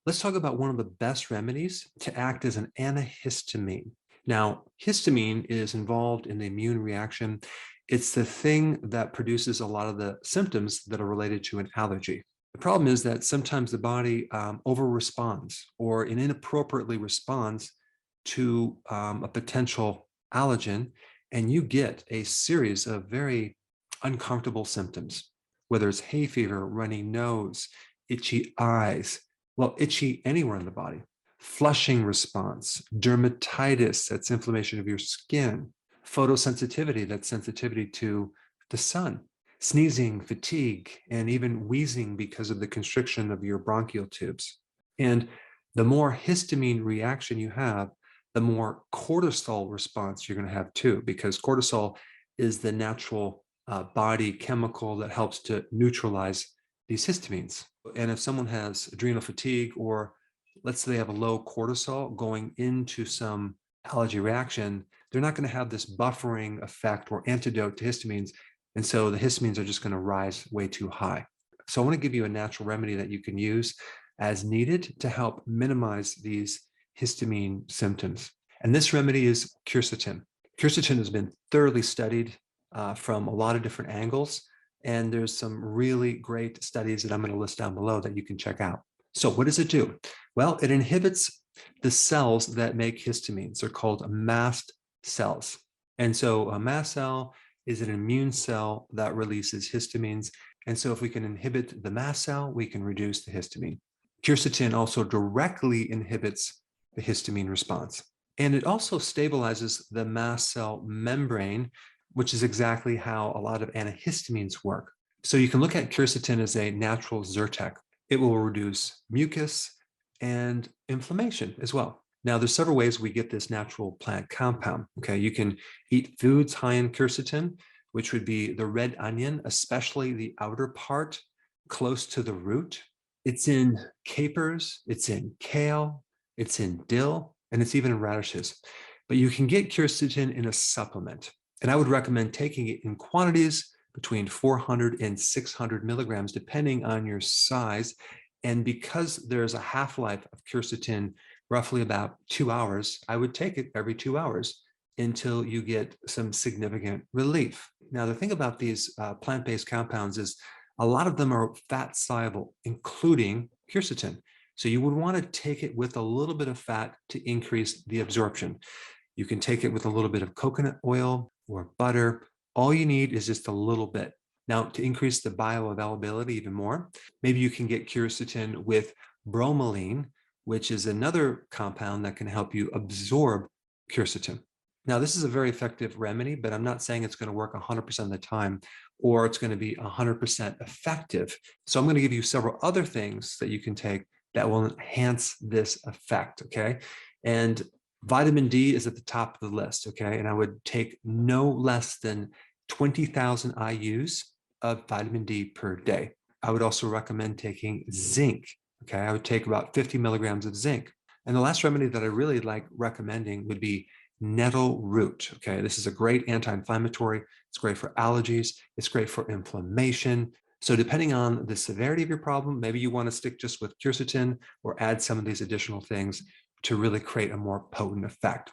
Let's talk about one of the best remedies to act as an antihistamine. Now, histamine is involved in the immune reaction. It's the thing that produces a lot of the symptoms that are related to an allergy. The problem is that sometimes the body over-responds or inappropriately responds to a potential allergen, and you get a series of very uncomfortable symptoms, whether it's hay fever, runny nose, itchy eyes, well, itchy anywhere in the body, flushing response, dermatitis, that's inflammation of your skin, photosensitivity, that's sensitivity to the sun, sneezing, fatigue, and even wheezing because of the constriction of your bronchial tubes. And the more histamine reaction you have, the more cortisol response you're going to have too, because cortisol is the natural body chemical that helps to neutralize these histamines. And if someone has adrenal fatigue, or let's say they have a low cortisol going into some allergy reaction, they're not going to have this buffering effect or antidote to histamines. And so the histamines are just going to rise way too high. So I want to give you a natural remedy that you can use as needed to help minimize these histamine symptoms. And this remedy is quercetin. Quercetin has been thoroughly studied from a lot of different angles. And there's some really great studies that I'm going to list down below that you can check out. So what does it do? Well, it inhibits the cells that make histamines. They're called mast cells. And so a mast cell is an immune cell that releases histamines. And so if we can inhibit the mast cell, we can reduce the histamine. Quercetin also directly inhibits the histamine response. And it also stabilizes the mast cell membrane, which is exactly how a lot of antihistamines work. So you can look at quercetin as a natural Zyrtec. It will reduce mucus and inflammation as well. Now, there's several ways we get this natural plant compound. Okay, you can eat foods high in quercetin, which would be the red onion, especially the outer part close to the root. It's in capers, it's in kale, it's in dill, and it's even in radishes. But you can get quercetin in a supplement. And I would recommend taking it in quantities between 400 and 600 milligrams, depending on your size. And because there's a half-life of quercetin, roughly about 2 hours, I would take it every 2 hours until you get some significant relief. Now, the thing about these plant-based compounds is a lot of them are fat soluble, including quercetin. So you would want to take it with a little bit of fat to increase the absorption. You can take it with a little bit of coconut oil or butter. All you need is just a little bit. Now, to increase the bioavailability even more, maybe you can get quercetin with bromelain, which is another compound that can help you absorb quercetin. Now, this is a very effective remedy, but I'm not saying it's going to work 100% of the time or it's going to be 100% effective. So I'm going to give you several other things that you can take that will enhance this effect, okay? And vitamin D is at the top of the list, okay? And I would take no less than 20,000 IUs of vitamin D per day. I would also recommend taking zinc, okay? I would take about 50 milligrams of zinc. And the last remedy that I really like recommending would be nettle root, okay? This is a great anti-inflammatory. It's great for allergies. It's great for inflammation. So depending on the severity of your problem, maybe you want to stick just with quercetin or add some of these additional things to really create a more potent effect.